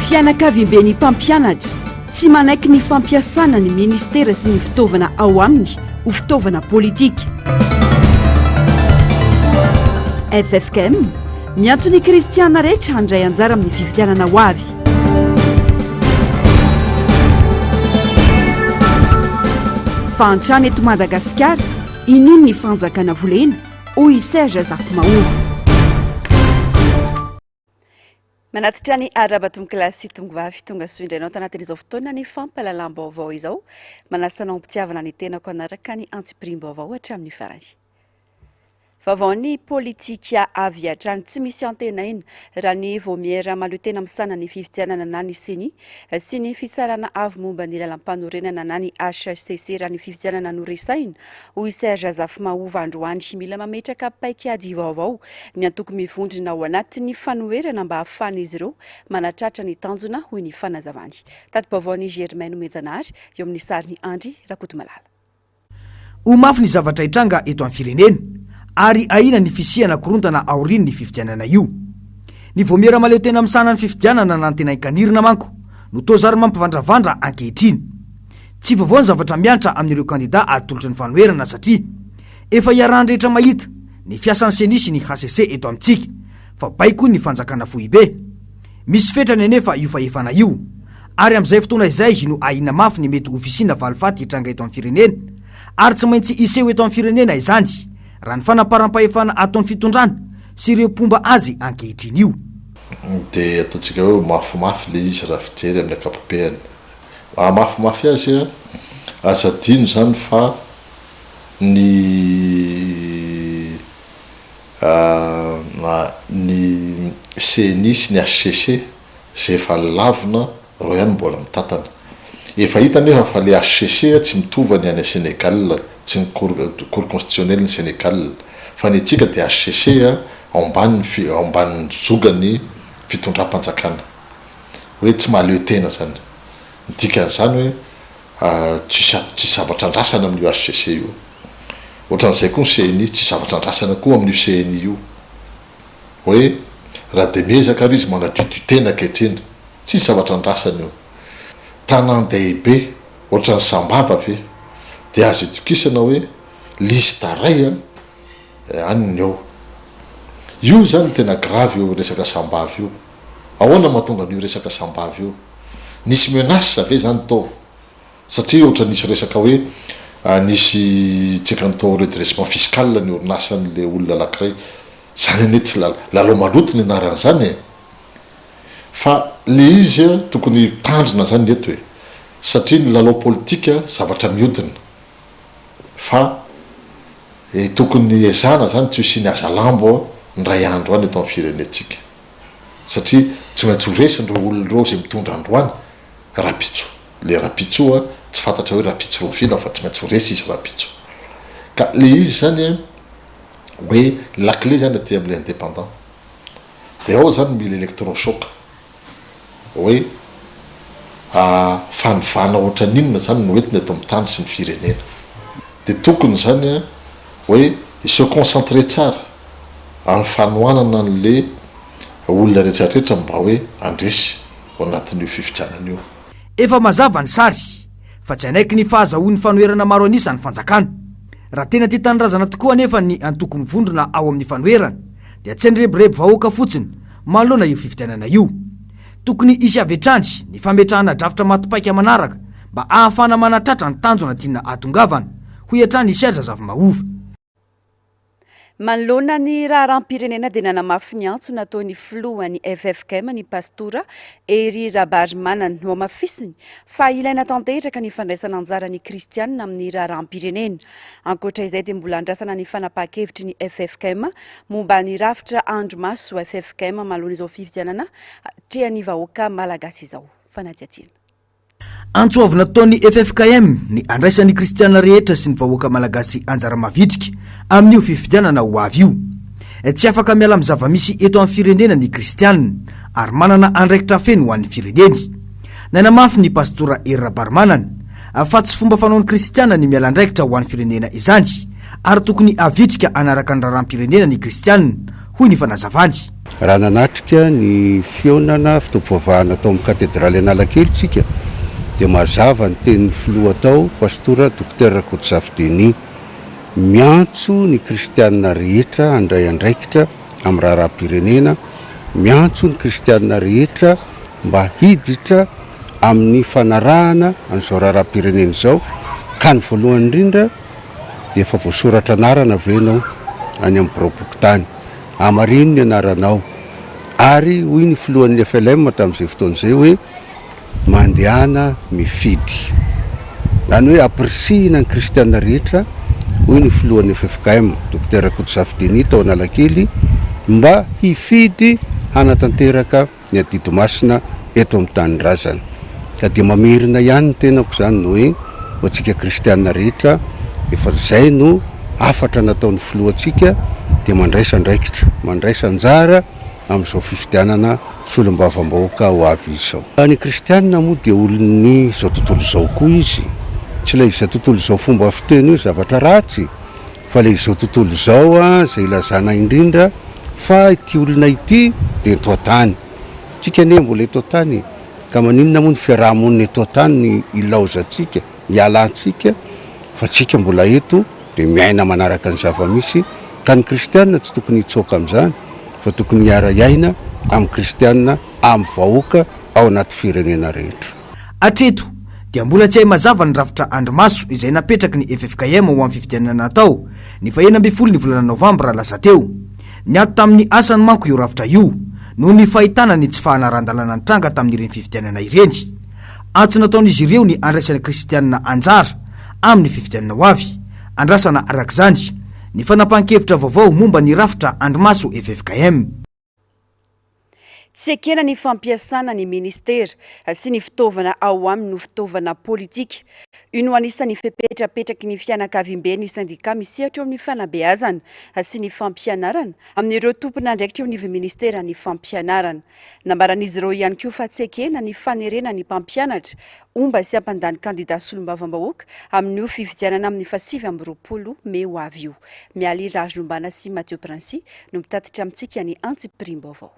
fianakavimbeny mpampianatra tsy manaiky ny fampiasana ny ministera sy ny fitaovana ao aminy ho fitaovana politika. FFKM miantso ny kristiana rehetra handray anjara amin'ny fifidianana ho avy. Fantrany eto Madagasikara ininy ny fanjakana volena hoy Serge Zafimaoro. Manatitra ny arabatomoklasy tongovavy tonga soindranao tanatin'izao fotoana ny fampalalam-baovao izao manasanao mpitiavana ny tenako anaraka ny antsipirim-baovao hatramin'ny farany. Vaovao ny politika avy hatrany tsy misy antenaina raha ny vomiera maloha tena misana ny fifidianana na ny CENI sy ny fisarana avy momba ny lalam-panorenana na ny HCC raha ny fifidianana noresaina hoy Serge Zafimaoro androany mila mametraka paikady vaovao ny antoko mivondrona ao anatin'ny fanoherana mba ahafahana izy ireo manatratra ny tanjona hoy ny fanazavany. Tato-baovao ny Germaine Menjanary eo amin'ny sariny Andry Rakotomalala. Ho mafy ny zavatra hitranga eto amin'ny firenena ary aina ny fisiana korontana aoriny ny fifidianana io. Ny vomiera maleo tena misana ny fifidianana na tena ikanirina manko no tozary mampivandravandra ankehitriny. Tsy vaovao ny zavatra miantra amin'ireo kandida atolotry ny fanoherana satria efa iarahan-drehetra mahita ny fiasan'ny CENI sy ny HCC eto amintsika fa baiko ny fanjakana foibe. Misy fetrany anefa io faefana io ary amin'izay fotoana izay no ahina mafy ny mety ofisina valifaty hitranga eto amin'ny firenena ary tsy maintsy iseho eto amin'ny firenena izany raha ny fanaparam-pahefana ataon'ny fitondrana sy ireo pomba azy ankehitriny io. Dia ataontsika hoe mafimafy le izy raha fijery amin'ny ankapobeny. Mafimafy azy aza dino zany fa ny CENI sy ny HCC zay efa lavina ro ihany mbola mitatana. Efa hita nefa fa le HCC tsy mitovy ny any Sénégal, tsy ny cour constitutionnel ny Sénégal, fa ny antsika dia HCC ambany jogany fitondram-panjakana hoe tsy mahaleo tena zany. Dikan'izany hoe tsy zavatra andrasana amin'io HCC io. Ohatran'izay koa ny CENI tsy zavatra andrasana koa amin'io CENI io. Hoe raha de miezaka ary izy manatututena ankehitriny tsy zavatra andrasana io. Tanan-dehibe ohatran'ny sambava ve dia azo itokisana hoe lista ray aniny eo. Io zany tena grave io resaka sambava io. Ahoana mahatonga an'io resaka sambava io? Nisy menace ve zany tao? Satria ohatra nisy resaka hoe nisy tsika tao redressement fiscal ny orinasan'le olona anankiray. Zany ane tsy lalao maloto ny anaran'izany fa le izy tokony tandrina zany eto hoe satria ny lalao politika zavatra mihodina fa tokony ezana zany tsy hosiny aza lambo ndray andro any eto amin'ny firenetsika satria tsy maintsy horesindreo olona reo zay mitondra androany rapitso. Le rapitso tsy fantatra hoe rapitso rovila fa tsy maintsy horesy izy rapitso. Ka le izy zany hoe la clé zany aty amin'le indépendant dia ao zany mila électrochoc hoe fanovana ohatra n'inona zany no entina eto amin'ny tany sy ny firenena. Dia tokony zany hoe se concentrer tsara amin'ny fanohanana an'le olona rehetrarehetra mba hoe andresy ao anatin'io fifidianana io. Efa mazava ny sary fa tsy anaiky ny fahazahoan'ny fanoherana maro anisany fanjakana. Raha tena tia tanindrazana tokoa anefa ny antoko mivondrona ao amin'ny fanoherana dia tsy nireborebo vahoaka fotsiny manoloana io fifidianana io. Tokony isy avetrany ny fametrahana drafitra matipaika manaraka mba ahafana manatratra ny tanjona tiana atongavana hoy hatrany Serge Zafimaoro. Manoloana ny raharam-pirenena dia nanamafy ny antso nataony filohan'ny FFKM ny pastora Ery Rabarimanana no amafisiny fa ilaina tanteraka ny fandraisana anjara ny kristianina amin'ny raharam-pirenena. Ankoatra izay dia mbola andrasana ny fanapahan-kevitry ny FFKM momba ny rafitra andro maso FFKM manoloana izao fifidianana trehan'ny vahoaka malagasy izao. Fanajiatiana. Antsoavina nataon'ny FFKM ny andraisan'ny kristiana rehetra sy ny vahoaka malagasy anjara mavitrika amin'io fifidianana ho avy io. Tsy afaka miala amin'ny zava-misy eto amin'ny firenena ny kristianina ary manana andraikitra feno ho an'ny fireneny. Nanamafy ny pastora Ery Rabarimanana fa tsy fomba fanaon'ny kristiana ny miala andraikitra ho an'ny firenena izany ary tokony avitrika anaraka ny raharam-pirenena ny kristianina hoy ny fanazavany. raha nanatrika ny fionana fitopovahana tao amin'ny katedraly Analakely tsika dia mazava ny tenin'ny filoha tao pastora dokotera Kotsafideny miantso ny kristianina rehetra andray andraikitra amin'ny raharaham-pirenena, miantso ny kristianina rehetra mba hiditra amin'ny fanarahana an'izao raharaham-pirenena izao. Ka ny voalohany indrindra dia efa voasoratra anarana venao any amin'ny boroboky tany, Amarino ny anaranao, ary hoy ny filohan'ny FLM tamin'izay fotoan'izay hoe mandehana mifidy, zany hoe aprisihina ny kristianina rehetra, hoy ny filohan'ny FFKM dokotera Kotsafideny tao Analakely mba hifidy hanatanteraka ny adidy masina eto amin'ny tanindrazana. Ka dia mamerina ihany ny tenako zany no hoe ho antsika kristianina rehetra efa zay no afatra nataon'ny filohantsika dia mandraisa andraikitra, mandraisa anjara amin'izao fifidianana solombavam-bahoaka ho avy izao. Ny kristianina moa dia olon'ny izao tontolo izao koa izy, tsy ilay izao tontolo izao fomba fiteny hoe zavatra ratsy, fa ilay izao tontolo izao izay ilazana indrindra fa ity olona ity dia eto an-tany, tsika ane mbola eto an-tany, ka maninona moa ny fiarahamonina eto an-tany ny ilaozantsika, ialantsika, fa tsika mbola eto dia miaina manaraka ny zava-misy. Ka ny kristianina tsy tokony hitsoaka amin'izany, fa tokony hiara-iaina amin'ny kristianina, amin'ny vahoaka ao anaty firenena rehetra. Atreto dia mbola tsy hay mazava ny rafitra andrimaso izay napetraky ny FFKM ho amin'ny fifidianana tao ny 21 ny volana Novambra lasa teo. Niato tamin'ny asany manko io rafitra io noho ny fahitana ny tsy fahanarandalana ny tranga tamin'ireny fifidianana ireny. Antso nataon'izy ireo ny andraisana kristianina anjara amin'ny fifidianana ho avy, andrasana arak'izany ny fanapahan-kevitra vaovao momba ny rafitra andrimaso FFKM. Tsy ekena ny fampiasana ny ministera sy ny fitaovana ao aminy no fitaovana politika. Io no anisan'ny fepetrapetraky ny fianakaviam-be ny sindika misehatra eo amin'ny fanabeazana sy ny fampianarana amin'ireo tompon'andraikitra eo anivy ministera ny fampianarana. Nambaran'izy ireo ihany koa fa tsy ekena ny fanerena ny mpampianatra omba sy hampandany kandida solombavam-bahoaka amin'io fifidianana amin'ny 2020 Mey ho avy io. Mialy Rage Lombana sy Mathieu Princy no mitatitra amintsika ny antsi-pirim-baovao.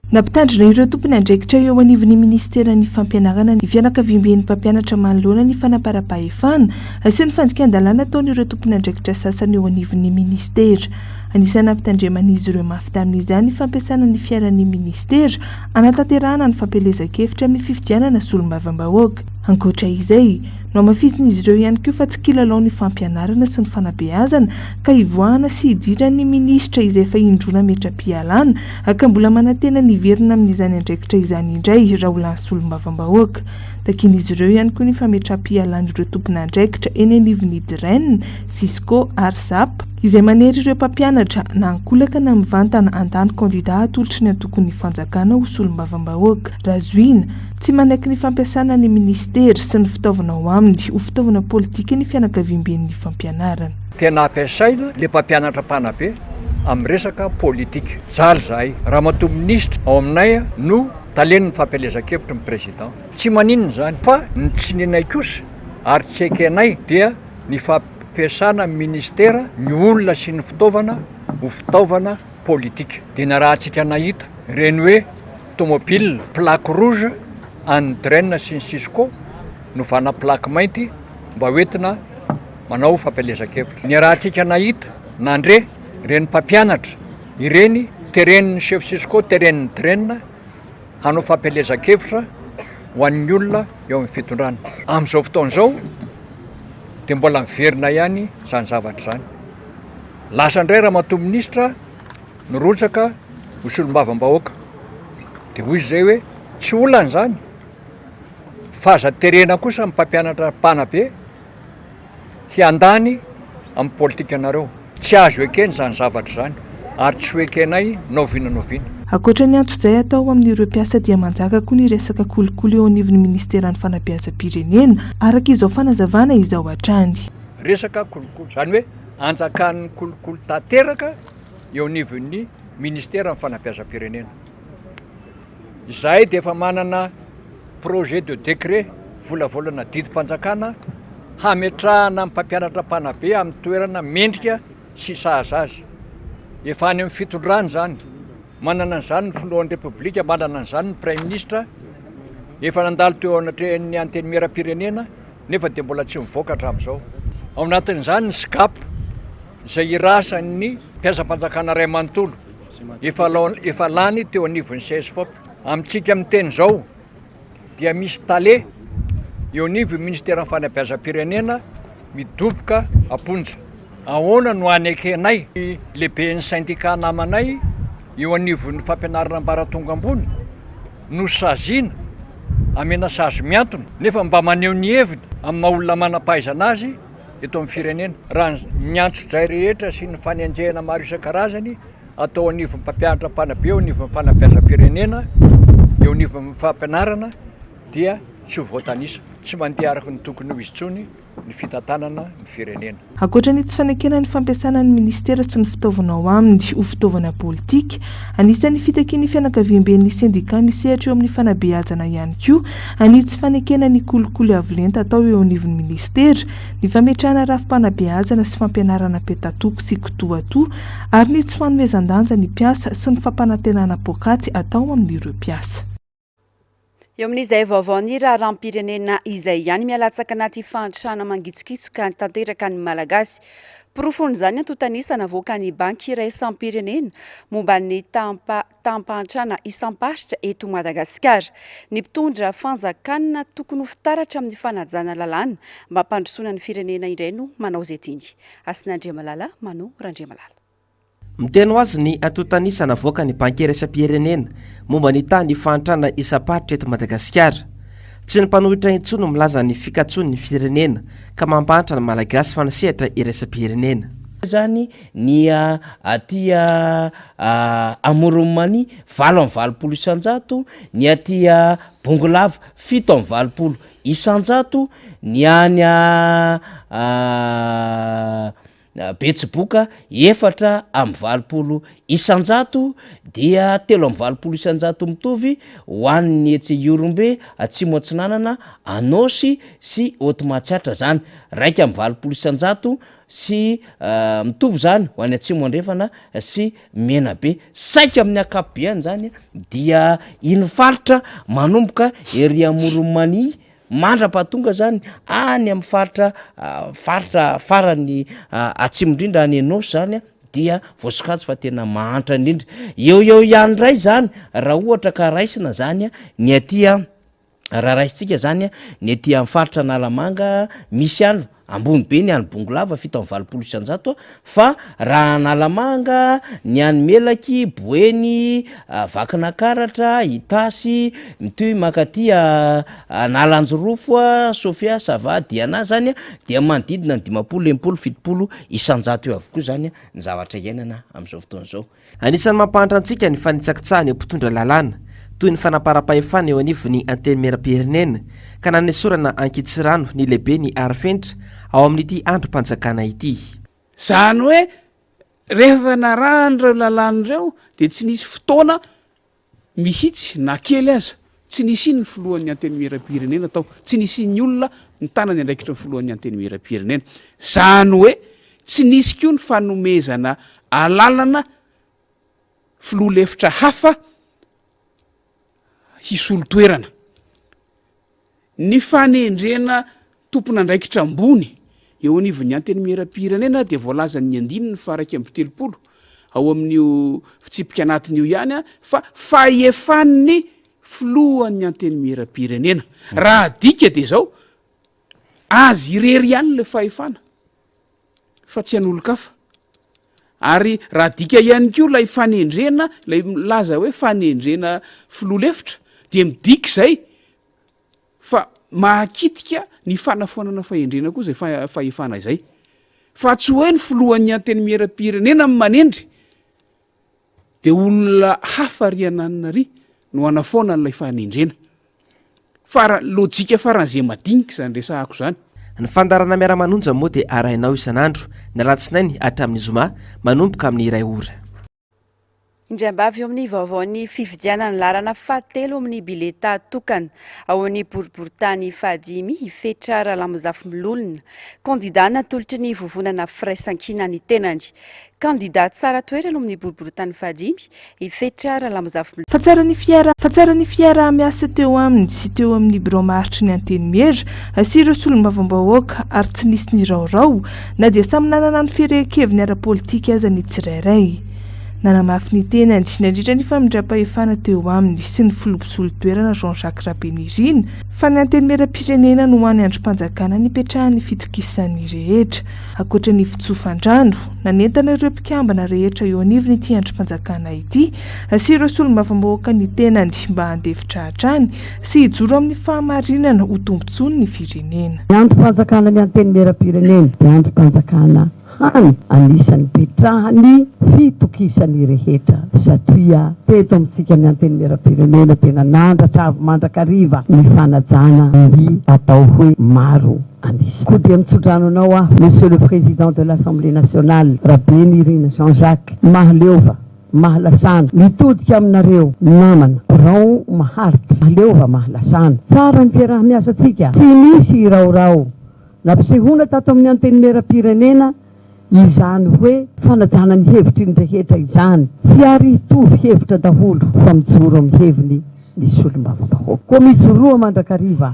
Nampitandrina ireo tompony andraikitra eo anivon'ny ministeran'ny fampianarana ny fianakaviam-ben'ny mpampianatra manoloana ny fanaparam-pahefana sy ny fanjikan-dalàna ataon'ireo tompony andraikitra sasany eo anivon'ny ministera. Anisany nampitandreman'izy ireo mafy tamin'izany ny fampiasana ny fiaran'ny ministera anatanterahana ny fampelezan-kevitra amin'ny fifidianana solombavam-bahoaka. Ankoatra izay, no amafizin'izy ireo ihany koa fa tsy kilalao ny fampianarana sy ny fanabeazana ka hivoahana sy hidiran'ny ministra izay efa indrona metra-pialana ka mbola manantena niverina amin'izany andraikitra izany indray raha ho lany solombavam-bahoaka. Takian'izy ireo ihany koa ny fametra-pialana ireo tompony andraikitra eny anivon'ny Dren, Cisco, Arsap izay manery ireo mpampianatra na ankolaka na mivantana andany kandida atolotry ny antokony fanjakana ho solombavam-bahoaka. Razoina tsy manaiky ny fampiasana ny ministera sy ny fitaovana ao aminy ho fitaovana politika ny fianakaviam-ben'ny fampianarana. Tena ampiasaina le mpampianatra mpanabe amin'ny resaka politika. Jaly zahay raha matoa ministra ao aminay no taleniny fampelezan-kevitra ny président. Tsy maninona zany fa ny tsinenay kosa ary tsy ekenay dia ny fampiasana ministera ny olona sy ny fitaovana ho fitaovana politika. Dia na raha antsika nahita reny hoe tomobile plaque rouge any Dren sy ny Cisco no vana plaque mainty mba hoentina manao fampelezan-kevitra. Ny raha antsika nahita nandre reny mpampianatra ireny teren'ny chef Cisco, teren'ny Dren hanao fampelezan-kevitra ho an'ny olona eo amin'ny fitondrana. Amin'izao fotoan'izao dia mbola miverina ihany zany zavatra zany. Lasa indray raha matoa ministra nirotsaka ho solombavam-bahoaka dia hoy izay hoe tsy olana zany fahaza-terena kosa amin'ny mpampianatra mpanabe hiandany amin'ny politika anareo. Tsy azo ekeny zany zavatra zany ary tsy ho ekenay naoviana. Ankoatra ny antso izay atao amin'ireo mpiasa dia manjaka koa ny resaka kolikoly eo anivon'ny ministeran'ny fanabeazam-pirenena araka izao fanazavana izao hatrany. Resaka kolikoly zany hoe anjakan'ny kolikoly tanteraka eo anivon'ny ministeran'ny fanabeazam-pirenena. Izahay dia efa manana projet de décret volavolana didim-panjakana hametrahana amin'ny mpampianatra mpanabe amin'ny toerana mendrika sy sahaza azy. Efa any amin'ny fitondrana zany manana an'izany ny filohan'ny repoblika, manana an'izany ny prime ministre. Efa nandalo teo anatrehan'ny anteny miera-pirenena nefa dia mbola tsy mivoaka hatramin'izao. Ao anatin'izany ny SCAP izay irasan'ny mpiasam-panjakana ray manontolo efa lany teo anivon'ny CSFOP. Amintsika amin'ny teny izao dia misy tale eo anivon'ny ministera fanabeazam-pirenena midoboka aponja. Ahoana no anekenay lehiben'ny syndicat namanay eo anivon'ny fampianarana ambaratonga ambony no saziana amena sazy miantona nefa mba maneho ny heviny amin'ny maha-olona manam-pahaizana azy eto amin'ny firenena. Raha miantso-dray rehetra sy ny fanenjehana maro isan-karazany atao anivon'ny mpampianatra mpanabe eo anivon'ny fanabeazam-pirenena eo anivon'ny fampianarana dia tsy ho voatanisa, tsy mandeha araka ny tokony ho izy tsony ny fitantanana ny firenena. Ankoatra ny tsy fanekena ny fampiasana ny ministera sy ny fitaovana ao aminy ho fitaovana politika, anisan'ny fitakian'ny fianakaviam-ben'ny sindika misehatra eo amin'ny fanabeazana ihany koa any tsy fanekena ny kolikoly avolenta atao eo anivon'ny ministera, ny fametrahana rafim-panabeazana sy fampianarana petatoko sy kitoatoa ary ny tsy fanomezan-danja ny mpiasa sy ny fampanantenana pokaty atao amin'ireo mpiasa. Eo amin'izay vaovao ny raharam-pirenena izay ihany mialatsaka anaty fantrana mangitsikitsoka tanteraka ny malagasy. Porofon'izany antotanisa navoaka ny banky iray isam-pirenena momba ny tampantrana isam-pasitra eto Madagasikara. Ny mpitondra fanjakana tokony ho fitaratra amin'ny fanajana lalàna mba hampandrosoana ny firenena indray no manao izay tiany. Asin'Andriamalala, Mano Randriamalala. Miteny ho azy ny antotanisa navoaka ny banky isam-pirenena momba ny tany fantrana isam-pasitra eto Madagasikara. Tsy ny mpanohitra intsony milaza ny fikatsony ny firenena ka mampahatra ny malagasy fanasehatra iraisam-pirenena. Zany ny atia Amoromani 7 isanjato, ny atia Bongolava 7 isanjato, ny any Betsiboka 4 isanjato, dia 7 isanjato mitovy ho an'ny etsy Iorombe, Atsimo Atsinanana, Anosy sy Otomatsiatra zany 7 isanjato sy mitovy zany ho an'ny Atsimo Andrefana sy Menabe. Saika amin'ny akapobeany zany dia iny faritra manomboka ery Amoromani mandra-pahatonga zany any amin'ny faritra farany atsimo indrindra any Anosy zany dia voasokajy fa tena mahantra indrindra. Eo ihany ray zany raha ohatra ka raisina zany ny atia raha raisitsika zany ny atia amin'ny faritra Nalamanga misy any ambony be ny any Bongolava 7 isanjato, fa raha Nalamanga ny any Melaky, Boeny, Vakinakaratra, Itasy, mitoy makatia Nalanjorofo, Sofia, Sava, Diana zany dia manodidina ny 50-70 isanjato eo avokoa zany ny zavatra iainana amin'izao fotoana izao. Anisan'ny mampahatra antsika ny fanitsakitsahany mpitondra lalàna toy ny fanaparam-pahefana eo anivon'ny anteny miera-pirenena ka nanesorana ankitsirano ny lehibe ny arifenitra ao amin'ity androm-panjakana ity. Zany hoe rehefa narahanyireo lalàn'ireo dia tsy nisy fotoana mihitsy na kely aza tsy nisy iny ny filohan'ny anteny miera-pirenena tao, tsy nisy ny olona ny tanany andraikitra ny filohan'ny anteny miera-pirenena. Zany hoe tsy nisy koa ny fanomezana alalana filoha-lefitra hafa hisolo-toerana. Ny fanendrena tompon'andraikitra ambony eo anivon'ny anteny miera-pirenena dia voalaza ny 9/30 ao amin'io fitsipika anatin'io ihany fa fahefan'ny filohan'ny anteny miera-pirenena. Raha dika dia zao azy irery ihany le fahefana fa tsy an'olo-kafa. Ary raha dika ihany koa lay fanendrena, lay laza hoe fanendrena filoha-lefitra dia midika zay fa mahakitika ny fanafonana fahendrena koa zay fahefana izay. Fa tsy hoe ny filohan'ny anteny miera-pirenena manendry dia olona hafa riananina ry no anafoana n'ilay fanendrena. Lojika faran'izay madinika zany resahako zany. Ny fandarana miara-manonja moa dia arahinao isan'andro ny alatsinainy hatramin'ny zoma manomboka amin'ny iray ora. indray-mbavy eo amin'ny vaovaon'ny fifidianana ny larana fahatelo amin'ny bileta tokana ao amin'ny boriboritany fahadimy ifetra rahalamozafy milolona kandida natolotry ny vovonana firaisan-kina ny tenany kandida tsara toerana amin'ny boriboritany fahadimy ifetra rahalamozafy fa tsara ny fiara miasa teo aminy sy teo amin'ny biro maharitry ny anteny-mihera sy ireo solom-bavambahoaka ary tsy nisy ny raorao na dia samy nanana ny firehan-keviny ara-politika aza ny tsirairay nanamafy ny tenany nandritra ny famindram-pahefana teo aminy sy ny filobosolo toerana Jean-Jacques Rabenirina fa ny anteny-meram-pirenena no hoany androm-panjakana nipetrahan'ny fitokisany rehetra ankoatra ny fitsofan-drano nanentana ireo mpikambana rehetra eo anivony ity androm-panjakana ity sy ireo solom-bavambahoaka ny tenany mba handefitra hatrany sy hijoro amin'ny fahamarinana ho tombontsoany ny firenena. Ny androm-panjakana ny anteny-meram-pirenena dia androm-panjakana hany anisan'ny petrahany fitokisany rehetra satria teto amintsika ny anteny-meram-pirenena tena nandratra avy mandrakariva ny fanajana ny atao hoe maro andisa. Koa dia mitsodrano anao aho Monsieur le Président de l'Assemblée nationale Rabenirina Jean-Jacques Mahaleova Mahalasana mitodika aminareo namana rao maharitra Mahaleova Mahalasana tsara ny fiarah-miasa tsika tsy misy iraorao nampisehoana tato amin'ny anteny-meram-pirenena izany hoe fanajana ny hevitry ny rehetra izany tsy ary hitovy hevitra daholo fa mijoro amin'ny heviny ny solom-bavambahoaka koa mijoroa mandrakariva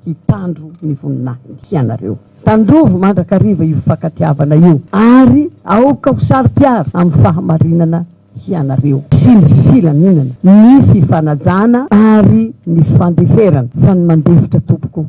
hitandro ny voninahiny ianareo tandrovo mandrakariva io fankatiavana io ary aoka ho sary-piara amin'ny fahamarinana ianareo sy ny filaminana ny fifanajana ary ny fandeferana fa ny mandefitra tompoko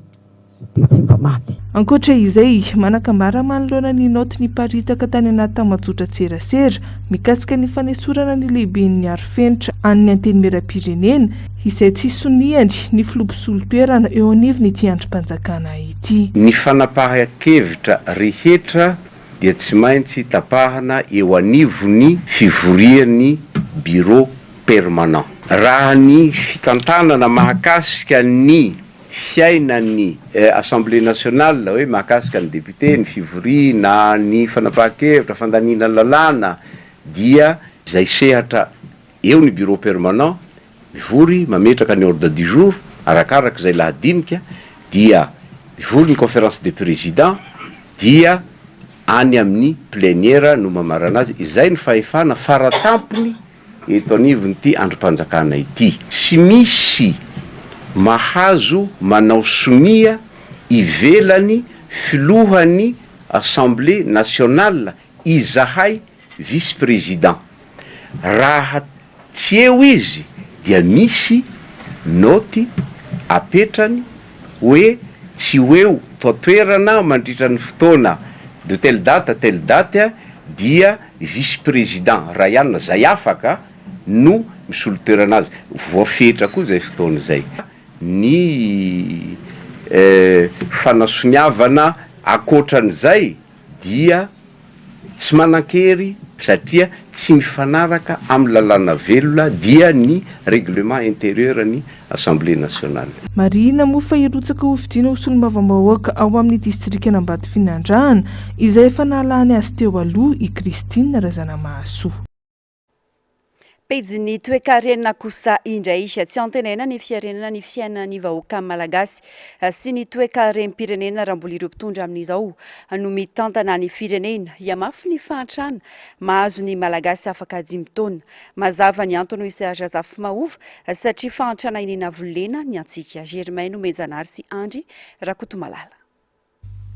dia tsy mba maty. Ankoatra izay manakambara manoloana ny noty ny paritaka tany anaty tambazotra tserasera mikasika ny fanesorana ny lehiben'ny arofenitra amin'ny anteny-meram-pirenena izay tsy sonihany ny filobosolo toerana eo anivony ity androm-panjakana ity. Ny fanapahan-kevitra rehetra dia tsy maintsy tapahana eo anivony fivorian'ny bureau permanent. Raha ny fitantanana mahakasika ny fiainan'ny Assemblée nationale hoe mahakasika ny député ny fivoriana ny fanapahan-kevitra fandanina lalàna dia izay sehatra eo ny bureau permanent mivory mametraka ny ordre du jour arakaraka izay lahadinika dia mivory ny conférence des présidents dia any amin'ny plénière no mamarana azy izay ny fahefana faratampony eto anivon'ity androm-panjakana ity tsy misy mahazo manao somia ivelany filohany Assemblée nationale izahay vice-président raha tsy eo izy dia misy noty apetrany hoe tsy eo totoerana mandritra ny fotoana de telle date dia vice-président raha ihany zay afaka no misolo toerana azy voafetra koa zay fotoana zay ny fanasoniavana akoatran'izay dia tsy manan-kery satria tsy mifanaraka amin'ny lalàna velona dia ny règlement intérieur ny Assemblée nationale. Marina moa fa irotsaka ho fidiana ho solom-bavambahoaka ao amin'ny distrika Ambatoa Finandrahana izay efa nahalany azy teo aloha i Christine Razanamahasoa. Pejiny toe-karenina kosa indray tsy antenaina ny fiarenana ny fiainan'ny vahoaka malagasy sy ny toe-karem-pirenena raha mbola ireo mpitondra amin'izao no mitantana ny firenena hiamafy ny fahantrana mahazo ny malagasy afaka 5 taona mazava ny antony Serge Zafimahova satria fahantrana inena volena ny antsika Germain Menjanary sy Andry Rakotomalala.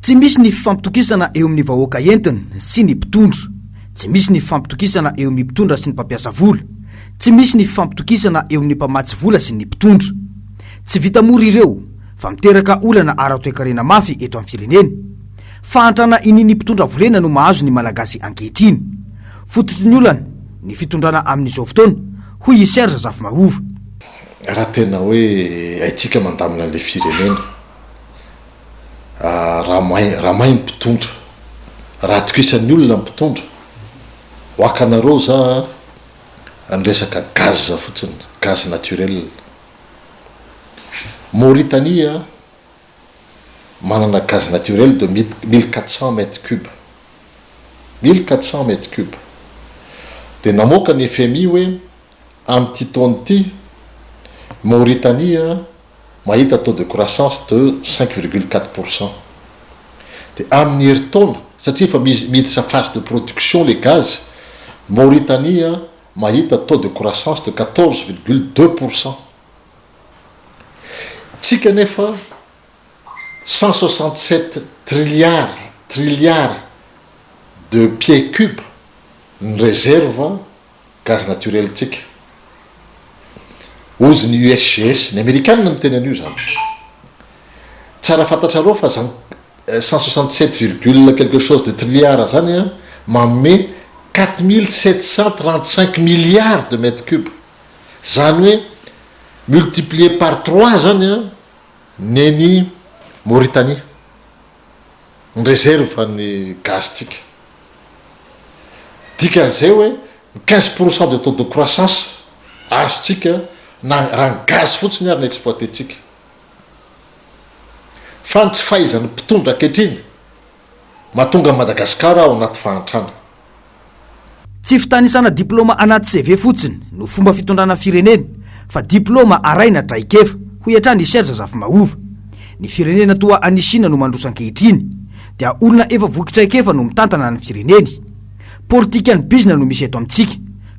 Tsy misy ny fifampitokisana eo amin'ny vahoaka entina sy ny mpitondra, tsy misy ny fifampitokisana eo amin'ny mpitondra sy ny mpampiasa vola, tsy misy ny fifampitokisana eo amin'ny mpamatsy vola sy ny mpitondra. Tsy vita mora ireo fa miteraka olana ara-toe-karena mafy eto amin'ny firenena. Fahantrana ininy mpitondra volena no mahazo ny malagasy ankehitriny. Fototry ny olana ny fitondrana amin'izao fotoana hoy Serge Zafimahova. Raha tena hoe aitsika mandamina an'ilay firenena raha mahay mpitondra raha tokisan'ny olona mpitondra hoakanareo za anresaka gaz fotsiny gaz naturel. Mauritanie manana gaz naturel de 1400 mètres cubes 1400 mètres cubes. De namoaka ny FMI hoe am'ty taony ity Mauritanie mahita taux de croissance de 5,4%. De amin'ny herintaona satria efa miditra phase de production le gaz, Mauritanie mahita taux de croissance de 14,2%. Tsika nefa 167 trilliards de pieds cubes ny réserve gaz naturel tsika. Ozy ny USGS ny américanina miteny an'io zany. Tsara fantatrareo fa zany 167, quelque chose de trilliards zany manome 4735 milliards de mètres cubes. Zany hoe multiplié par 3 zany neny Mauritanie ny réserve ny gaz tsika. Dikan'izay hoe 15% de taux de croissance azo tsika na raha ny gaz fotsiny ary ny exploité tsika. Fa ny tsy fahaizany mpitondra ankehitriny mahatonga Madagasikara ao anaty fahantrana. Tsy fitanisana diplôma anaty CV fotsiny no fomba fitondrana firenena, fa diplôma araina traikefa ho iatrany Serge Zafimaova. Ny firenena toa anisina no mandrosa ankehitriny dia olona efa vokitraikefa no mitantana ny fireneny. Politika ny bizina no misy eto amintsika,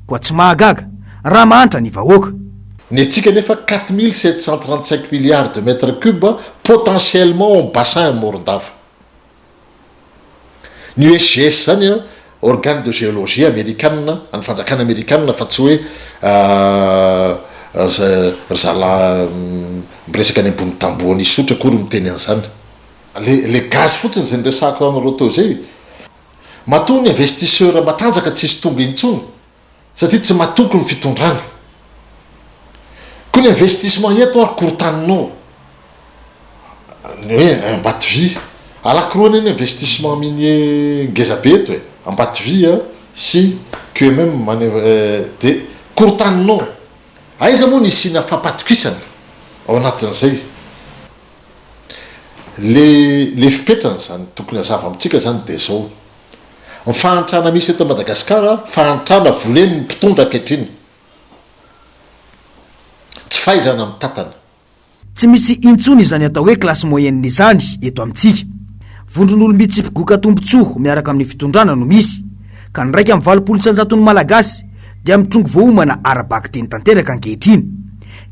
koa tsy mahagaga raha mahantra ny vahoaka. Ny atsika nefa 4735 milliards de mètres cubes potentiellement en bassin Morondava. Ny USGS zany organe de géologie américaine, any fanjakana américaine fa tsy hoe zala miresaka any ambony tamboho ny sotra kory miteny an'izany. Le gaz fotsiny zay nresaka anareo teo zay matoa ny investisseur matanjaka tsisy tonga intsony satria tsy matoky ny fitondrana. Koa ny investissement eto ary korontaninao ny hoe Ambatovy alakiroany ny investissement minier ngeza be eto hoe Ambatovy sy QMM de korontaninao. Aiza moa ny isina fampatokisana ao anatin'izay. Le fipetrany zany tokony hazava amintsika zany de zao. Ny fahantrana misy eto Madagasikara fahantrana volen'ny mpitondra ankehitriny. Tsy fahaizana mitantana. Tsy misy intsony izany atao hoe classe moyenne izany eto amintsika. Vondron'olom-by tsy mpigoka tombontsoa miaraka amin'ny fitondrana no misy, ka ny raika amin'ny 20% ny malagasy dia mitrongo voaomana arabaky teny tanteraka ankehitriny.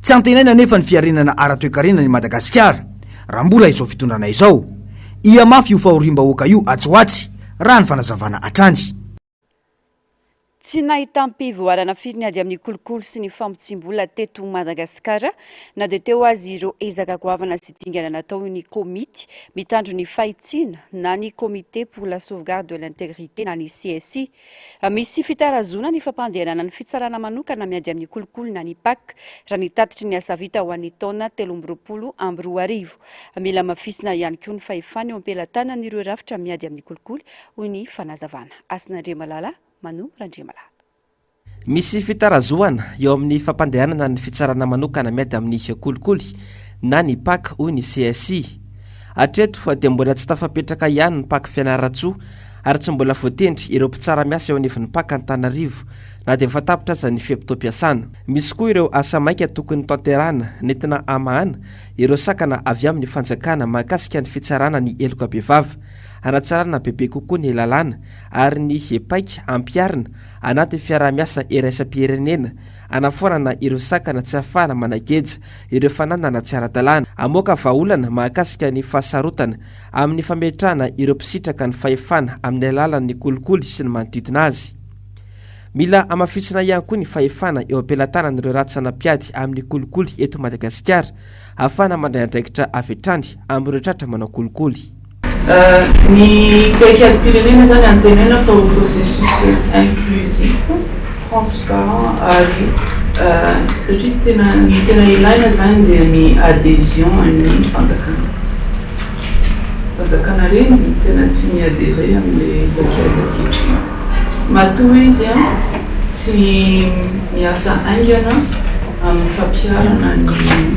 Tsy antenaina nefa ny fiarenana ara-toekarenany Madagasikara raha mbola izao fitondrana izao. Ia mafy io fahorim-bahoaka io atsoatsy raha ny fanazavana atrany. Tsy nahitam-pivoarana firy ny ady amin'ny kolokolo sy ny famotsim-bola teto Madagasikara na dia teo azy ireo ezaka goavana sy dingana natao ny komity mitandro ny fahitsiana na ny comité pour la sauvegarde de l'intégrité na ny CSI. Misy fitarazona ny fampandehanana ny fitsarana manokana miady amin'ny kolokolo na ny PAC raha ny tatitry ny asa vita ho an'ny taona 2024. Mila mafisina ihany koa ny fahefany eo ampelantanana ireo rafitra miady amin'ny kolokolo hoy ny fanazavana. Asin'Andriamalala Manu Randriamalala. Misy fitarazoana eo amin'ny fampandehanana ny fitsarana manokana miady amin'ny kolikoly na ny PAC hoy ny CSI. Hatreto dia mbola tsy tafapetraka ihany ny PAC Fianaratsoa ary tsy mbola voatendry ireo mpitsara miasa eo anivon'ny PAC Antananarivo na dia efa tapitra aza ny fiampitoam-piasana. Misy koa ireo asa maika tokony tanterahana nentina amahana ireo sakana avy amin'ny fanjakana mahakasika ny fitsarana ny eloka bevava, anatsarana bebe kokoa ny lalàna ary ny epaika ampiarina anaty fiaramiasa iraisam-pirenena, anafoanana ireo sakana tsy ahafahana manageja ireo fananana tsy ara-dalàna, amoaka vahaolana mahakasika ny fahasarotana amin'ny fametrahana ireo mpisitraka ny fahefana amin'ny alalan'ny kolikoly sy ny manodidina azy. Mila amafisina ihany koa ny fahefana eo ampelantanan'ireo ratsanam-piady amin'ny kolikoly eto Madagasikara ahafahana mandray andraikitra avetrany amin'ireo tratra manao kolikoly. Ny kaikadym-pirenena zany antenena fa ho processus inclusif, transparent ary satria tena ilaina zany dia ny adhésion amin'ny fanjakana. Fanjakana reny tena tsy miadhere amin'le kaikady ankehitriny. Matoa izy tsy miasa aingana amin'ny fampiarana ny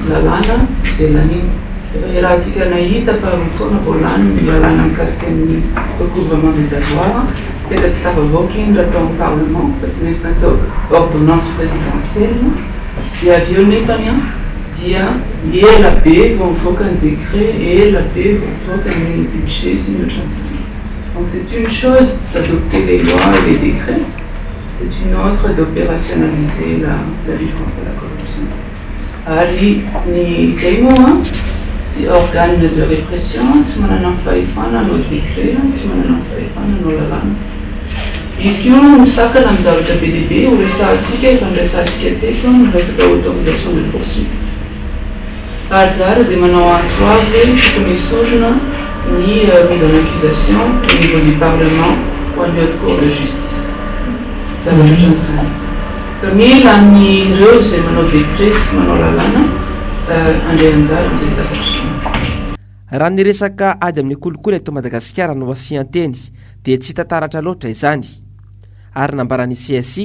lalàna izay laniny. Raha tsika nahita faharoa taona voalany ny lalàna mikasika ny recouvrement des avoirs tena tsy tafavoaky raha atao amin'ny parlement parce que misy natao ordonnance présidentielle dia avy eo nefany a dia ela be vao mivoaka ny décret ela be vao mivoaka ny budget sy ny ohatran'izany. Donc c'est une chose d'adopter les lois et les décrets, c'est une autre d'opérationnaliser la lutte contre la corruption. Ary ny zay moa sy organe de répression tsy manana fahefana hanao décret tsy manana fahefana hanao lalàna. Izy io misakana amin'ny zavatra be dia be ho resahantsika efa niresahantsika teto ny resaka autorisation de poursuite. Ary zara dia manao antso avy tokony hisorona ny mise en accusation au niveau du parlement ou en lieu de cour de justice. Zavatra ohatran'izany. Fa mila ireo izay manao décret sy manao lalàna andehanjara amin'izay zavatra. Raha ny resaka ady amin'ny kolikoly eto Madagasikara no asian-teny dia tsy tantaratra loatra izany. Ary nambarany CSI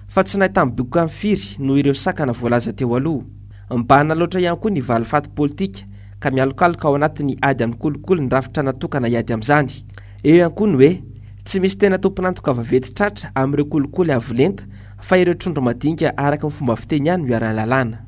fa tsy nahita miboaka amin'ny firy no ireo sakana voalaza teo aloha. Mbana loatra ihany koa ny valifaty politika ka mialokaloka ao anatin'ny ady amin'ny kolikoly ny rafitra natokana hiady amin'izany. Eo ihany koa ny hoe tsy misy tena tompon'antoka vaventy tratra amin'ireo kolikoly avolenta fa ireo trondro madinika araka ny fomba fiteny ihany no iara-lalàna.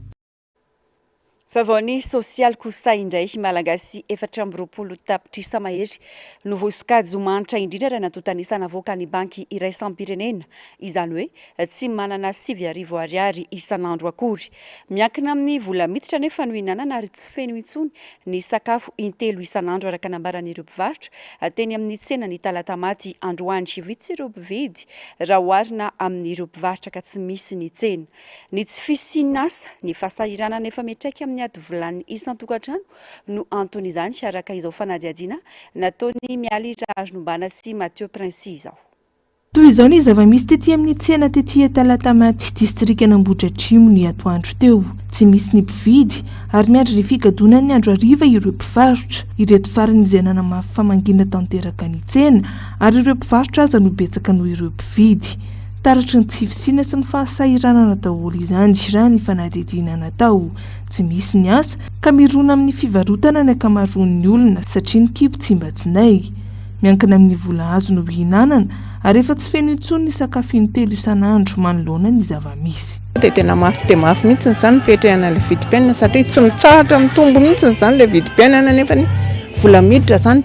Vavaony sosialy kosa indray malagasy 420 tapitrisa mahery no voasokajy zomanitra indrindra raha natotanisana avoaka ny banky iraisam-pirenena izany hoe tsy manana 7,000 ariary isan'andro akory. Miankina amin'ny vola miditra nefa no hinanana ary tsy feno intsony ny sakafo intelo isan'andro araka nambaran'ireo mpivarotra teny amin'ny tsena ny Talatamaty androany vitsy ireo mpividy raha oharina amin'ireo mpivarotra ka tsy misy ny tsena. Ny tsy fisinasa ny fasahirana nefa metraika amin'ny ady volany isan-tokantrano no antony izany araka izao fanadihadiana nataony Mialy Razonombana sy Mathieu Prince izao. Toy izao ny zava-misy tetỳ amin'ny tsena tetỳ Talatamaty distrika Nambohidratrimo ny atoandro teo. Tsy misy ny mpividy ary miandry ny figadonan'ny andro hariva ireo mpivarotra. Ireto farany izay nanamafy famangina tanteraka ny tsena ary ireo mpivarotra aza no betsaka noho ireo mpividy. Taratry ny tsy fisina sy ny fahasahiranana daholo izany raha ny fanadihadiana natao. Tsy misy ny asa ka mirona amin'ny fivarotana ny ankamaroan'ny olona satria ny kibo tsy mba tsinay. Miankina amin'ny vola azo no hihinanana ary efa tsy feno intsony ny sakafo intelo isan'andro manoloana ny zava-misy. Dia tena mafy mihitsy izany fetrehana ilay vidim-piainana satria tsy mitsahatra mitombo mihitsy izany ilay vidim-piainana nefa ny vola miditra izany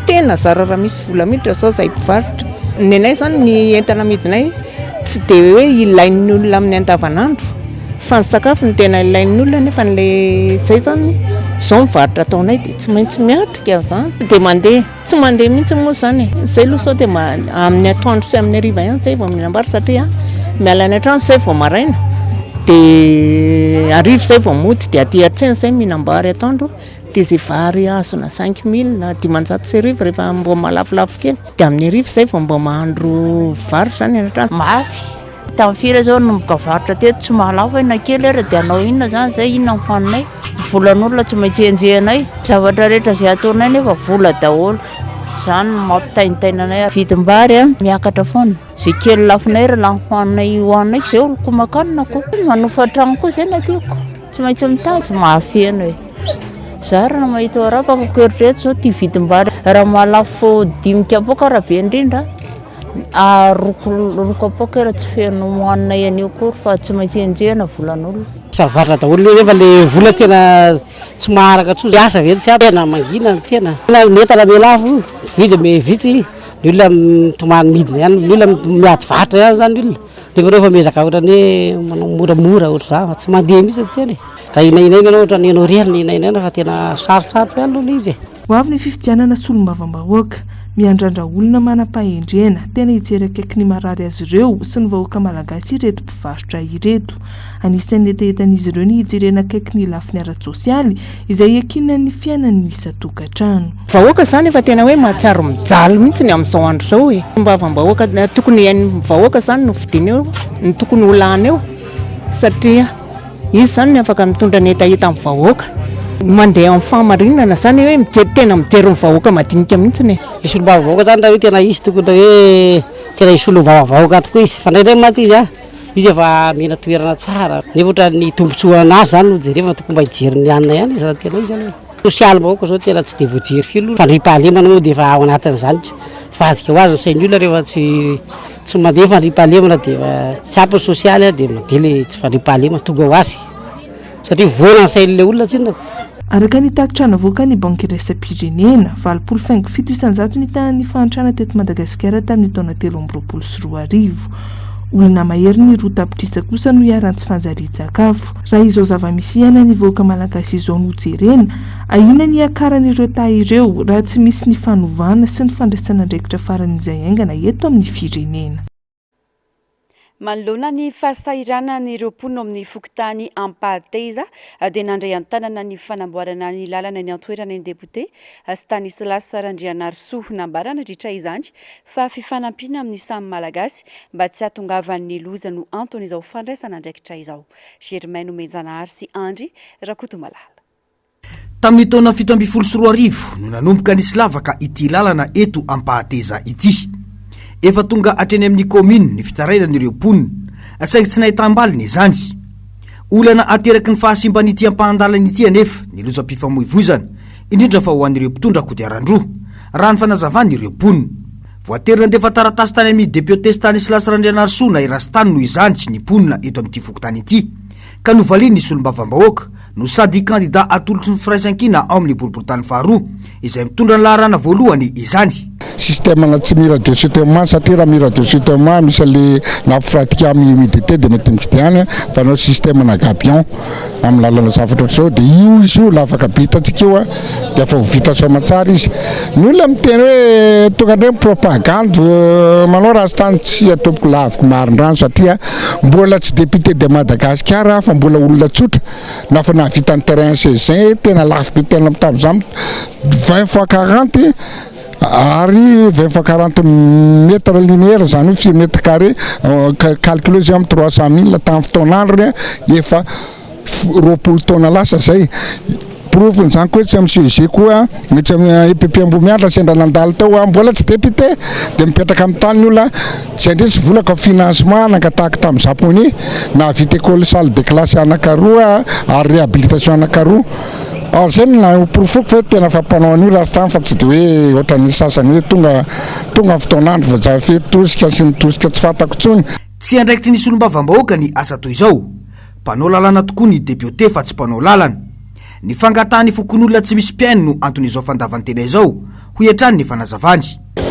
tena zara raha misy vola miditra zao izay mpivarotra. Ny anay izany ny entana midinay tsy dia hoe ilain'ny olona amin'ny andavanandro fa ny sakafo ny tena ilain'ny olona nefa n'ilay izay izany izao mivarotra ataonay dia tsy maintsy miatrika izany dia mandeha tsy mandeha mihitsy moa izany izay aloha sao dia amin'ny atoandro sy amin'ny hariva ihany izay vao mihinam-bary satria miala any an-trano izay vao maraina dia arivo izay vao mody dia aty an-tsena izay mihinam-bary atoandro dia izay vary azona 5,000 na 500 sy arivo rehefa mbo malafolafo kely dia amin'ny arivo izay vao mbo mahandro vary izany any an-trano. Mafy tamin'ny firy zao no mikavaritra teto tsy mahalafo na kely ary dia anao inona izany izay inona ny hoaninay volan'olona tsy maintsy enjehanay zavatra rehetra izay ataonay nefa vola daholo izany mampitaintainanay vidim-bary miakatra foana izay kely lafinay raha la hoaninay hoaninay izay oloko makanina ko manofa trano koa izay natiako tsy maintsy mitady mafy eny hoe zara na mahita arapaka koeritreto zao ty vidim-bary raha mahalafo 5 kapoka raha be indrindra roko apoka raha tsy feno hoaninay anio kory fa tsy maintsy enjehana volan'olona. Savaratra daholo rehefa le vola tena tsy maharaka tso asa vety tsy tena mangina tsena netana me lafo vidy me vitsy ny olona mitomany midina ihany ny olona miady vatra ihany zany olona nefa rehefa mezaka ohatrany hoe manao moramora ohatr' za tsy mandeha mihitsy tsena da inainaina ianao ohatrany ianao rerina inainaina fa tena sarosarotra ihany aloha izy. Ho avy ny fifidianana solombavam-bahoaka miandrandra olona manam-pahendrena tena hijery akaiky ny marary azy ireo sy ny vahoaka malagasy ireto mpivarotra ireto. Anisan'ny etaetan'izy ireo ny hijerena akaiky ny lafiny ara-tsosialy izay ekinna ny fiainany misatokantrano. Vahoaka izany efa tena hoe mahatsiaro mijaly mihitsy ny amin'izao andro izao hoe mbavam-bahoaka tokony hain'ny vahoaka izany no fidiny eo ny tokony ho lany eo satria izy izany ny afaka mitondra ny etaeta amin'ny vahoaka mandeha amin'ny fahamarinana izany hoe tena mijery ny vahoaka madinika mihitsy ny isolo mbavavahoaka zany raha hoe tena izy tokony hoe tena isolo mbavavahoaka tokoa izy fa ndraindray matsy izy izy efa mena toerana tsara nefa ohatrany tombotsoana azy zany no jereva tokony mba hijery ny anina ihany izy raha tena izy zany hoe sosialy vahoaka zao tena tsy dia voajery filo fandriam-pahalemana moa dia efa ao anatin'izany vadika ho azy sain'ny olona rehefa tsy mandeha fandriampahalemana dia tsy ampy sosialy dia mandeha le tsy fandriampahalemana tonga ho azy satria voana sain'le olona tsinona. Araka ny takitra navoaka ny banky iraisam-pirenena 27 isanjato ny tahan'ny fahantrana teto Madagasikara tamin'ny taona 2024. Olona mahery ny roa tapitrisa kosa no hiarantsy fanjarian-tsakafo. Raha izao zava-misihana ny voaka malagasy izao no jerena, ahina ny akaran'ireo taha ireo raha tsy misy ny fanovana sy ny fandraisana andraikitra faran'izay aingana eto amin'ny firenena. Manoloana ny fahasahirana ny roapolo amin'ny fokontany Ampateza dia nandray antanana ny fanamboarana ny lalana ny antoerana ny député Stanislas Randrianarsoa nambarana ritra izany fa fifanampiana amin'ny samy malagasy mba tsy hahatongavan'ny loza no antony izao fandraisana andraikitra izao. Germaine Menjanahary sy Andry Rakotomalala. Tamin'ny taona 724 no nanomboka nisy lavaka ity lalana eto Ampateza ity. Efa tonga hatreny amin'ny commune ny fitarainan'ireo mponina saingy tsy nahitam-baliny izany. Olana ateraky ny fahasimban'ity ampahandalana ity anefa ny lozam-pifamoivoizana indrindra fa ho an'ireo mpitondra kodiaran-droa raha ny fanazavan'ireo mponina. Voaterina ndefa taratasy tany amin'ny député Stanislas Randrianarsoa na irasitany no izany ny mponina eto amin'ity fokontany ity ka novaliany nisy olom-bavambahoaka no sady kandida atolotry ny firaisan-kina ao amin'ny boriboritany faharoa izay mitondra ny laharana voalohany izany. Système tsy mira de système satria raha mira de système misy le nampifiratika amin'ny humidité dia mety mikidiany fa nao système na gabion amin'ny lalana zavatra ohatr'izao dia io izy io lavaka be hitantsika io dia efa ho vita soa matsara izy. Ny olona miteny hoe tonga indray propagande manao raha sy tany tsy ataoko laviko marindrano satria mbola tsy député de Madagasikara fa mbola olona tsotra na fa nahavita ny terrain CG tena lafo be tena tamin'izany 20 fois 40 ary 20 fois 40 mètres linéaire zany hoe 6 mètres carrés calculé izy amin'ny 300 000 tamin'ny fotoan'andro efa roapolo taona lasa zay. Provony zany koa tsy amin'ny CG koa mety amin'ny EPP Ambomianitra sendra nandalo tao mbola tsy député dia mipetraka amin'ny tany ny olona tsy andresy volaka financement nangatahaka tamin'ny Japonais nahavita école salle de classe anankaroa ary réhabilitation anankaroa. Zay na profoko fa tena fampanao an'io raha sy tany fa tsy dia hoe ohatran'ny sasany hoe tonga fotoan'andro voajafe tosika sy nitosika tsy fantako tsony. Tsy andraikitry nisy olom-bavambahoaka ny asa toy izao. Mpanao lalana tokoa ny député fa tsy mpanao lalana. Ny fangatahany fokon'olona tsy misy mpiainy no anton'izao fandavantena izao ho hiatrany ny fanazavany.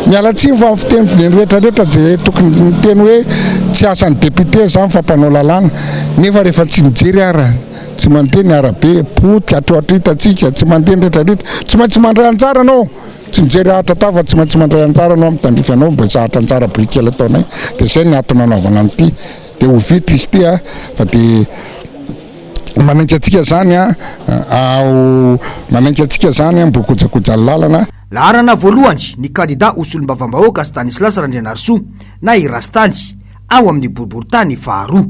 Miala tsiny fa fiteny fideny rehetrarehetra dia tokony miteny hoe tsy asan'ny député zany fa mpanao lalana nefa rehefa tsy mijery ara tsy mandeha ny arabe potika atroatra hitatsika tsy mandeha ny rehetrarehetra tsy maintsy mandray anjara anao tsy mijery ahatra ta fa tsy maintsy mandray anjara anao amin'ny tandrify anao mba hisahatra anjara brikely ataonay dia zay ny antony anaovana an'ity dia ho vita izy ity fa dia manaiky atsika zany manaiky atsika zany mbo kojakojany lalana. Laharana voalohany ny kandida ho solom-bavambahoaka Stanislas Randrianarsoa na irasitany ao amin'ny boriboritany faharoa.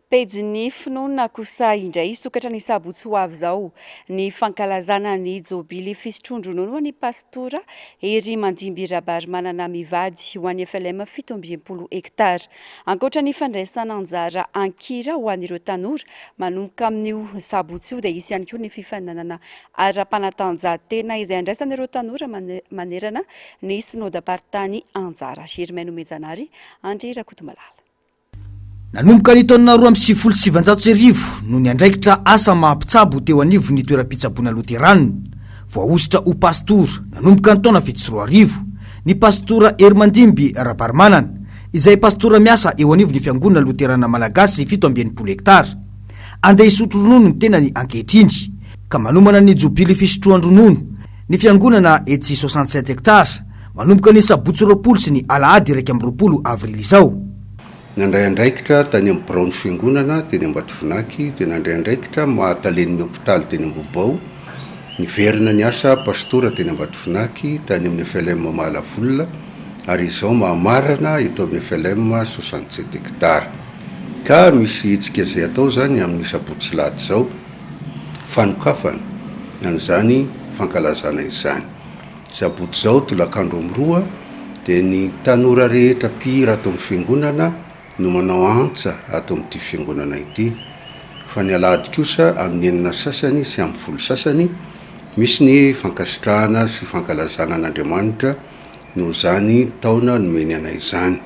Pejiny finoana kosa indray sokatra ny sabotsy ho avy izao ny fankalazana ny jobily fisotrondro nono ny pastora ery Mandimby Rabary manana mivady ho an'ny FLM 17 hektara. Ankoatra ny fandraisana anjara ankira ho an'ireo tanora manomboka amin'io sabotsy io dia isy ihany koa ny fifaninanana ara-panatanjahantena izay andraisan'ireo tanora manerana ny synodam-paritany anjara. Germaine Menjanahary, Andry Rakotomalala. Nanomboka ny taona 2017 no ny andraikitra asa mahampitsabo teo anivo ny toeram-pitsaboana loterana voahositra ho pastora nanomboka ny taona 2020 ny pastora Ery Mandimby Rabary manana izay pastora miasa eo anivo ny fiangonana loterana malagasy 17 hektara andeha hisotro ronono ny tena ny ankehitriny ka manomana ny jobily fisotroany ronono ny fiangonana etsy 67 hektara manomboka ny sabotsy 20 sy ny alahady 1 avrily izao. Nandray andraikitra tany amin'ny Braony fiangonana teny Ambatovinaky dia nandray andraikitra mahataleny hôpitaly teny Ambobao niverina ny asa pastora teny Ambatovinaky tany amin'ny FLM Malavolona ary izao mahamarana eto amin'ny FLM 67 hektara ka misy hetsika izay atao zany amin'ny sabotsy lahady izao fanokafana an'izany fankalazana izany. Sabotsy izao tolakandro amroa dia ny tanora rehetra pira ato amin'ny fiangonana no manao antsa ato amin'ity fiangonana ity fa ny alahady kosa amin'ny enina sasany sy amin'ny folo sasany misy ny fankasitrahana sy fankalazana an'Andriamanitra no zany taona nomeny anay izany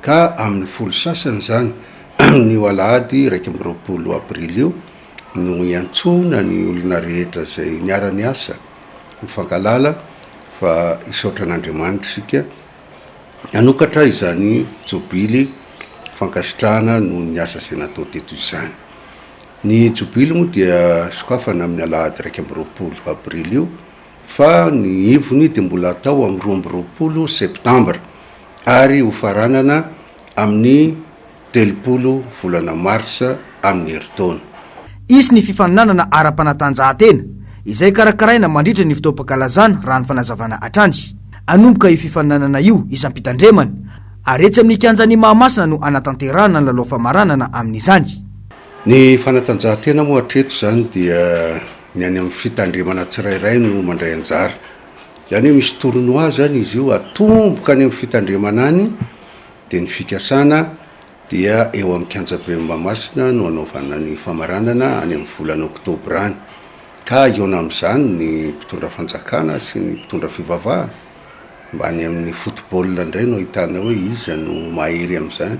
ka amin'ny folo sasany zany ny alahady 1 aprily io no iantsona ny olona rehetra zay niara-ny asa mifankalala fa isaotra an'Andriamanitra sika anokatra izany jobily fankasitrahana no ny asa zay natao teto izany. Ny jobily moa dia sokafana amin'ny alahady 1 aprily io fa ny ivony dia mbola atao amin'ny 12 septambra ary hofaranana amin'ny 30 volana marsa amin'ny herintaona. Isy ny fifaninanana ara-panatanjahantena izay karakaraina mandritra ny fitaoam-pakalazana raha ny fanazavana atrandy. Anomboka io fifaninanana io isam-pitandremana ary etsy amin'ny kianjan'ny Mahamasina no anatanterahana ny lalao famaranana amin'izany. Ny fanatanjahantena moa hatreto zany dia ny any amin'ny fitandremana tsirairay no mandray anjara. Izany hoe misy tournoi zany izy io atomboka any amin'ny fitandremana any dia ny fikasana dia eo amin'ny kianjaben'ny Mahamasina no anaovana ny famaranana any amin'ny volana oktobra any. Ka eo amin'izany ny mpitondra fanjakana sy ny mpitondra fivavahana mba any amin'ny football indray no ahitana hoe iza no mahery amin'izany.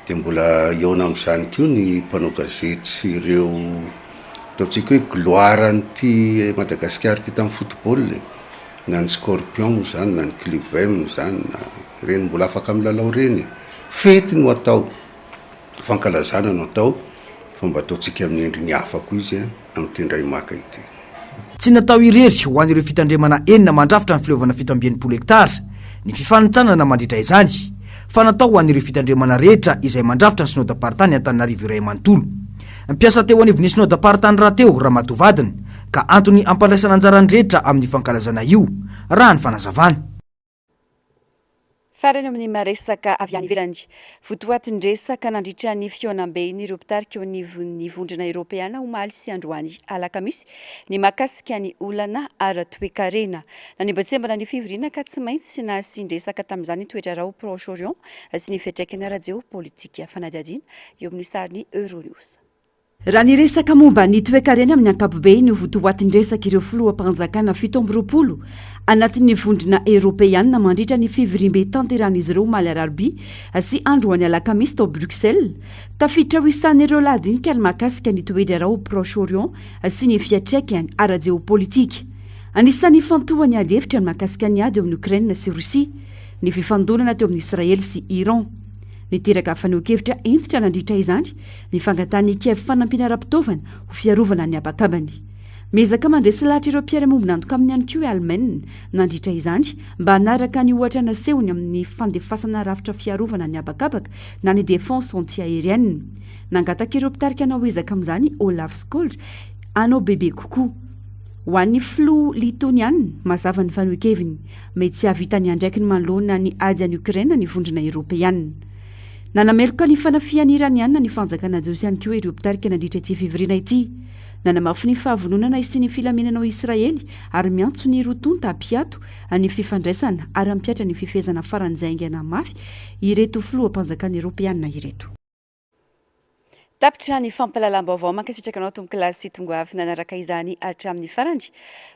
Dia mbola eo amin'izany koa ny mpanao gazety sy ireo ataontsika hoe gloire n'ity Madagasikara ty tamin'ny football na ny Scorpion moa zany na ny Club M zany na ireny mbola afaka milalao reny. Fety no atao, fankalazana no atao fa mba ataontsika amin'ny endriny hafa koa izy amin'ny tendray maka ity. Tsy natao irery ho an'ireo fitandremana enina mandrafitra ny filovana 700 hektara ny fifanintsanana mandritra izany, fa natao ho an'ireo fitandremana rehetra izay mandrafitra ny synodam-paritany Antananarivo iray manontolo. Mpiasa teo anivon'ny synodam-paritany rahateo Ramatodavadina ka antony ampandraisana anjarany rehetra amin'ny fankalazana io raha ny fanazavana. Farany amin'ny maresaka avy any ivelany votoatin'ny resaka nandritra ny fionam-be ireo mpitarika eo anivon'ny vondrona Eropeana omaly sy androany alakamisy ny mahakasika ny olana ara-toekarena na ny mbatsembana ny fivoriana ka tsy maintsy nasindresaka tamin'izany toetra rao Proche-Orient sy ny fiantraikany ara-jeopolitika fanadihadiana eo amin'ny sariny Euronews. Raha ny resaka momba ny toekarena amin'ny ankapobeny no votoatin'ny resaka ireo filoham-panjakana 17 anatin'ny vondrona Eropeana mandritra ny fivoriam-be tanteran'izy ireo omaly Arabia sy androany alakamisy tao Bruxelles tafiditra ho isan'ireo ladinika ny mahakasika ny toetra rao Proche-Orient sy ny fiantraikany ara-jeopolitika. Anisan'ny fantohany ady hevitra ny mahakasika ny ady eo amin'ny Ukraine sy Rosia, ny fifandonana teo amin'ny Israel sy Iran. Niteraka faneho-kevitra entitra nandritra izany ny fangatany Kiev fanampiana ara-pitaovana ho fiarovana ny habakabany. Mezaka mandresy lahatra ireo mpiara-momby nandoka amin'ny ihany koa Allemagne nandritra izany mba hanaraka ny ohatra nasehony amin'ny fandefasana rafitra fiarovana ny habakabaka na ny défense anti-aérienne. Nangataka ireo mpitarika anao ezaka amin'izany Olaf Scholz anao bebe kokoa. Ho an'ny filoha Litoniana mazava ny faneho-keviny mety tsy havitany andraiky ny manoloana ny ady any Ukraine ny vondrona Eropeana. Nanameloka ny fanafiany iraniana ny fanjakana josy ihany koa ireo mpitarika nandritra ity fivoriana ity. Nanamafy ny fahavononana sy ny filamenanao Israely ary miantso ny rotonta ampiato ny fifandraisana ary ampiatra ny fifezana faran'izay aingana mafy ireto filoham-panjakana Eropeana ireto. Tapitra ny fampalalam-baovao mankasitraka anao tomboky lasy tongoavy nanaraka izany hatramin'ny farany.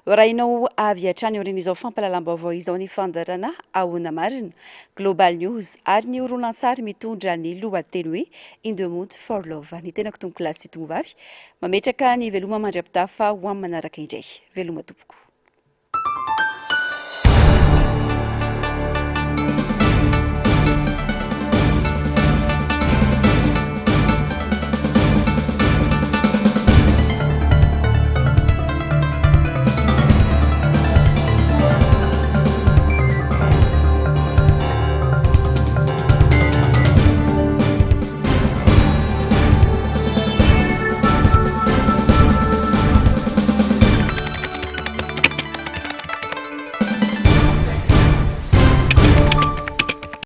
Orainao avy hatrany orin'izao fampalalam-baovao izao ny fandarana ahoana marina Global News ary ny horonan-tsary mitondra ny lohateny hoe In the Mood for Love. Ny tenako tomboky lasy tongoavy mametraka ny veloma mandra-pitafa ho amin'ny manaraka indray. Veloma tompoko.